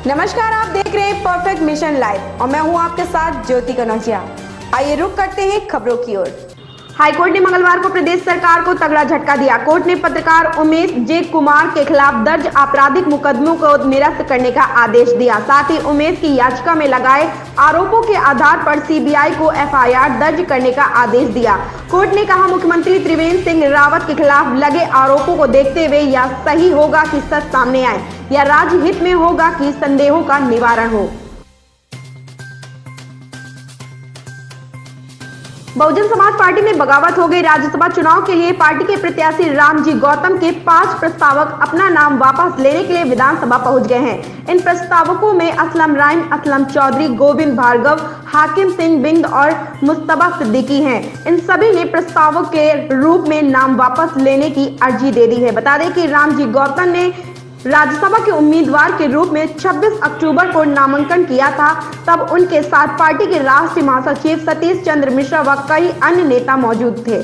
नमस्कार, आप देख रहे हैं परफेक्ट मिशन लाइव और मैं हूं आपके साथ ज्योति कनौजिया। आइए रुक करते हैं खबरों की ओर। हाईकोर्ट ने मंगलवार को प्रदेश सरकार को तगड़ा झटका दिया। कोर्ट ने पत्रकार उमेश जे कुमार के खिलाफ दर्ज आपराधिक मुकदमों को निरस्त करने का आदेश दिया। साथ ही उमेश की याचिका में लगाए आरोपों के आधार पर सीबीआई को एफआईआर दर्ज करने का आदेश दिया। कोर्ट ने कहा, मुख्यमंत्री त्रिवेंद्र सिंह रावत के खिलाफ लगे आरोपों को देखते हुए यह सही होगा कि सच सामने आए या राज्य हित में होगा कि संदेहों का निवारण हो। बहुजन समाज पार्टी में बगावत हो गई। राज्यसभा चुनाव के लिए पार्टी के प्रत्याशी रामजी गौतम के 5 प्रस्तावक अपना नाम वापस लेने के लिए विधानसभा पहुंच गए हैं। इन प्रस्तावकों में असलम राइम, असलम चौधरी, गोविंद भार्गव, हाकिम सिंह बिंद और मुस्तबा सिद्दीकी हैं। इन सभी ने प्रस्तावक के रूप में नाम वापस लेने की अर्जी दे दी है। बता दें कि रामजी गौतम ने राज्यसभा के उम्मीदवार के रूप में 26 अक्टूबर को नामांकन किया था। तब उनके साथ पार्टी के राष्ट्रीय महासचिव सतीश चंद्र मिश्रा व कई अन्य नेता मौजूद थे।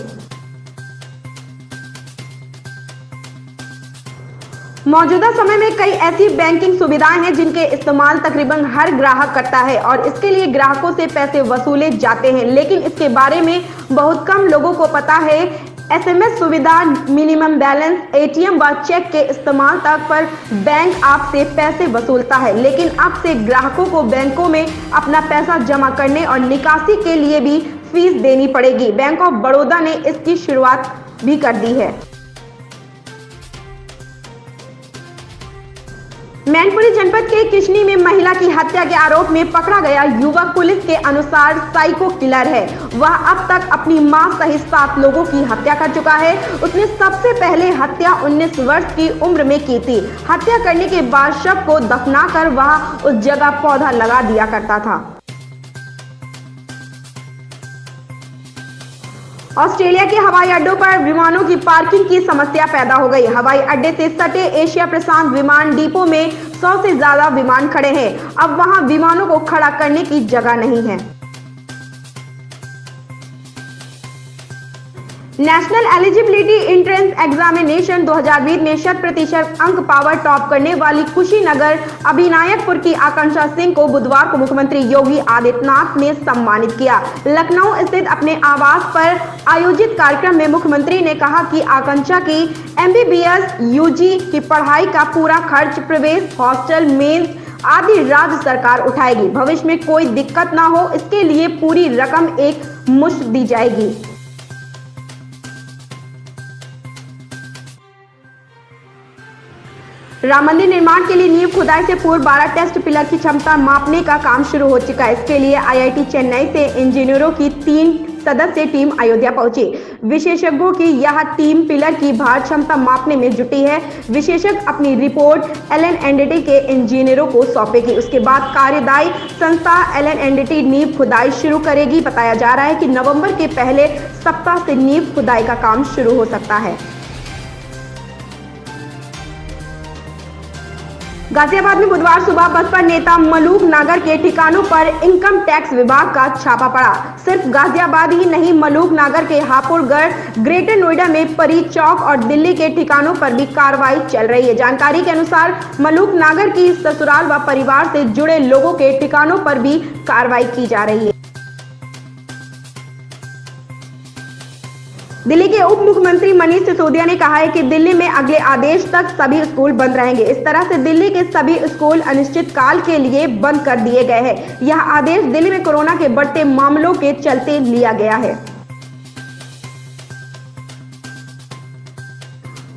मौजूदा समय में कई ऐसी बैंकिंग सुविधाएं हैं जिनके इस्तेमाल तकरीबन हर ग्राहक करता है और इसके लिए ग्राहकों से पैसे वसूले जाते हैं, लेकिन इसके बारे में बहुत कम लोगों को पता है। एसएमएस सुविधा, मिनिमम बैलेंस, एटीएम व चेक के इस्तेमाल तक पर बैंक आपसे पैसे वसूलता है, लेकिन अब से ग्राहकों को बैंकों में अपना पैसा जमा करने और निकासी के लिए भी फीस देनी पड़ेगी। बैंक ऑफ बड़ौदा ने इसकी शुरुआत भी कर दी है। मैनपुरी जनपद के किशनी में महिला की हत्या के आरोप में पकड़ा गया युवक पुलिस के अनुसार साइको किलर है। वह अब तक अपनी मां सहित 7 लोगों की हत्या कर चुका है। उसने सबसे पहले हत्या 19 वर्ष की उम्र में की थी। हत्या करने के बाद शव को दफनाकर वह उस जगह पौधा लगा दिया करता था। ऑस्ट्रेलिया के हवाई अड्डों पर विमानों की पार्किंग की समस्या पैदा हो गई। हवाई अड्डे से सटे एशिया प्रशांत विमान डिपो में 100 से ज्यादा विमान खड़े हैं। अब वहां विमानों को खड़ा करने की जगह नहीं है। नेशनल एलिजिबिलिटी एंट्रेंस एग्जामिनेशन 2020 में 100% अंक पावर टॉप करने वाली कुशीनगर अभिनायकपुर की आकांक्षा सिंह को बुधवार को मुख्यमंत्री योगी आदित्यनाथ ने सम्मानित किया। लखनऊ स्थित अपने आवास पर आयोजित कार्यक्रम में मुख्यमंत्री ने कहा कि आकांक्षा की MBBS UG की पढ़ाई का पूरा खर्च, प्रवेश, हॉस्टल, मेंस आदि राज्य सरकार उठाएगी। भविष्य में कोई दिक्कत ना हो, इसके लिए पूरी रकम एक मुश्त दी जाएगी। राम मंदिर निर्माण के लिए नींव खुदाई से पूर्व 12 टेस्ट पिलर की क्षमता मापने का काम शुरू हो चुका है। इसके लिए IIT चेन्नई से इंजीनियरों की 3 सदस्यीय टीम अयोध्या पहुंची। विशेषज्ञों की यह टीम पिलर की भार क्षमता मापने में जुटी है। विशेषज्ञ अपनी रिपोर्ट LNNDT के इंजीनियरों को सौंपेगी। उसके बाद कार्यदायी संस्था LNNDT नींव खुदाई शुरू करेगी। बताया जा रहा है कि नवंबर के पहले सप्ताह से नींव खुदाई का काम शुरू हो सकता है। गाजियाबाद में बुधवार सुबह बसपा नेता मलूक नागर के ठिकानों पर इनकम टैक्स विभाग का छापा पड़ा। सिर्फ गाजियाबाद ही नहीं, मलूक नागर के हापुड़गढ़, ग्रेटर नोएडा में परी चौक और दिल्ली के ठिकानों पर भी कार्रवाई चल रही है। जानकारी के अनुसार मलूक नागर की ससुराल व परिवार से जुड़े लोगों के ठिकानों पर भी कार्रवाई की जा रही है। दिल्ली के उप मुख्यमंत्री मनीष सिसोदिया ने कहा है कि दिल्ली में अगले आदेश तक सभी स्कूल बंद रहेंगे। इस तरह से दिल्ली के सभी स्कूल अनिश्चित काल के लिए बंद कर दिए गए हैं। यह आदेश दिल्ली में कोरोना के बढ़ते मामलों के चलते लिया गया है।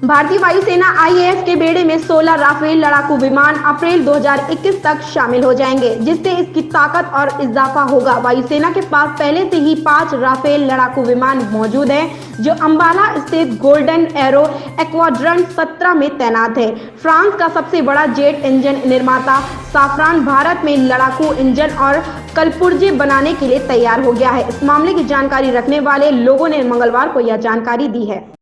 भारतीय वायुसेना IAF के बेड़े में 16 राफेल लड़ाकू विमान अप्रैल 2021 तक शामिल हो जाएंगे, जिससे इसकी ताकत और इजाफा होगा। वायुसेना के पास पहले से ही 5 राफेल लड़ाकू विमान मौजूद हैं, जो अंबाला स्थित गोल्डन एरो एक्वाड्रंट 17 में तैनात है। फ्रांस का सबसे बड़ा जेट इंजन निर्माता साफरान भारत में लड़ाकू इंजन और कलपुर्जे बनाने के लिए तैयार हो गया है। इस मामले की जानकारी रखने वाले लोगों ने मंगलवार को यह जानकारी दी है।